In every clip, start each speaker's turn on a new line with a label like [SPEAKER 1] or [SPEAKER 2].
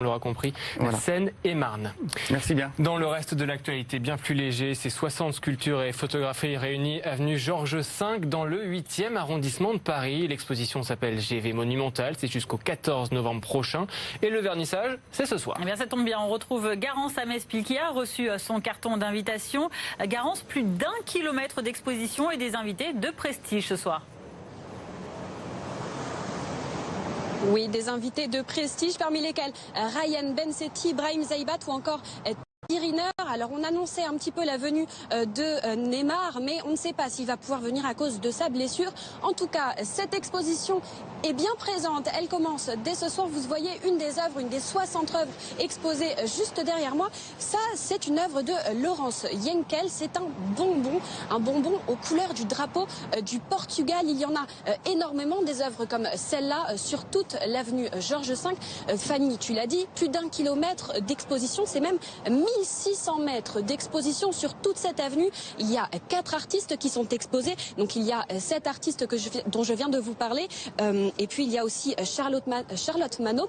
[SPEAKER 1] On l'aura compris,
[SPEAKER 2] voilà.
[SPEAKER 1] Seine et Marne.
[SPEAKER 2] Merci bien.
[SPEAKER 1] Dans le reste de l'actualité, bien plus léger, ces 60 sculptures et photographies réunies avenue Georges V dans le 8e arrondissement de Paris. L'exposition s'appelle GV Monumental, c'est jusqu'au 14 novembre prochain. Et le vernissage, c'est ce soir.
[SPEAKER 3] Eh bien, ça tombe bien, on retrouve Garance Amespil qui a reçu son carton d'invitation. Garance, plus d'1 kilomètre d'exposition et des invités de prestige ce soir.
[SPEAKER 4] Oui, des invités de prestige, parmi lesquels Ryan Bensetti, Brahim Zaïbat ou encore Thierry Riner. Alors on annonçait un petit peu la venue de Neymar, mais on ne sait pas s'il va pouvoir venir à cause de sa blessure. En tout cas, cette exposition est bien présente. Elle commence dès ce soir. Vous voyez une des œuvres, une des 60 œuvres exposées juste derrière moi. Ça, c'est une œuvre de Laurence Yenkel. C'est un bonbon aux couleurs du drapeau du Portugal. Il y en a énormément des œuvres comme celle-là sur toute l'avenue Georges V. Fanny, tu l'as dit, plus d'1 kilomètre d'exposition. C'est même 1600 mètres d'exposition sur toute cette avenue. Il y a 4 artistes qui sont exposés. Donc il y a 7 artistes dont je viens de vous parler. Et puis il y a aussi Charlotte Manot,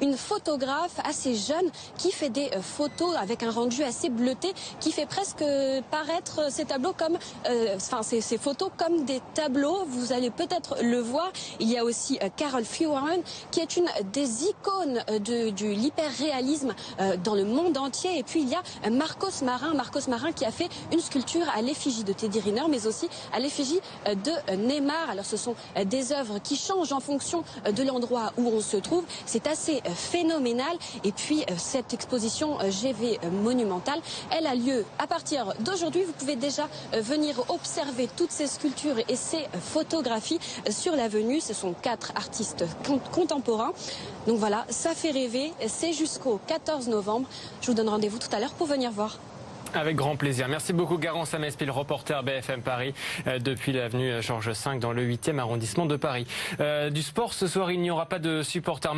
[SPEAKER 4] une photographe assez jeune qui fait des photos avec un rendu assez bleuté, qui fait presque paraître ces tableaux comme, ces photos comme des tableaux. Vous allez peut-être le voir. Il y a aussi Carol Fewan, qui est une des icônes de l'hyperréalisme dans le monde entier. Et puis il y a Marcos Marin qui a fait une sculpture à l'effigie de Teddy Riner, mais aussi à l'effigie de Neymar. Alors ce sont des œuvres qui changent en fonction de l'endroit où on se trouve. C'est assez phénoménal. Et puis cette exposition GV Monumental, elle a lieu à partir d'aujourd'hui. Vous pouvez déjà venir observer toutes ces sculptures et ces photographies sur l'avenue. Ce sont 4 artistes contemporains. Donc voilà, ça fait rêver. C'est jusqu'au 14 novembre. Je vous donne rendez-vous tout à l'heure pour venir voir.
[SPEAKER 1] Avec grand plaisir. Merci beaucoup Garance Amespil, reporter BFM Paris depuis l'avenue Georges V dans le 8e arrondissement de Paris. Du sport ce soir, il n'y aura pas de supporters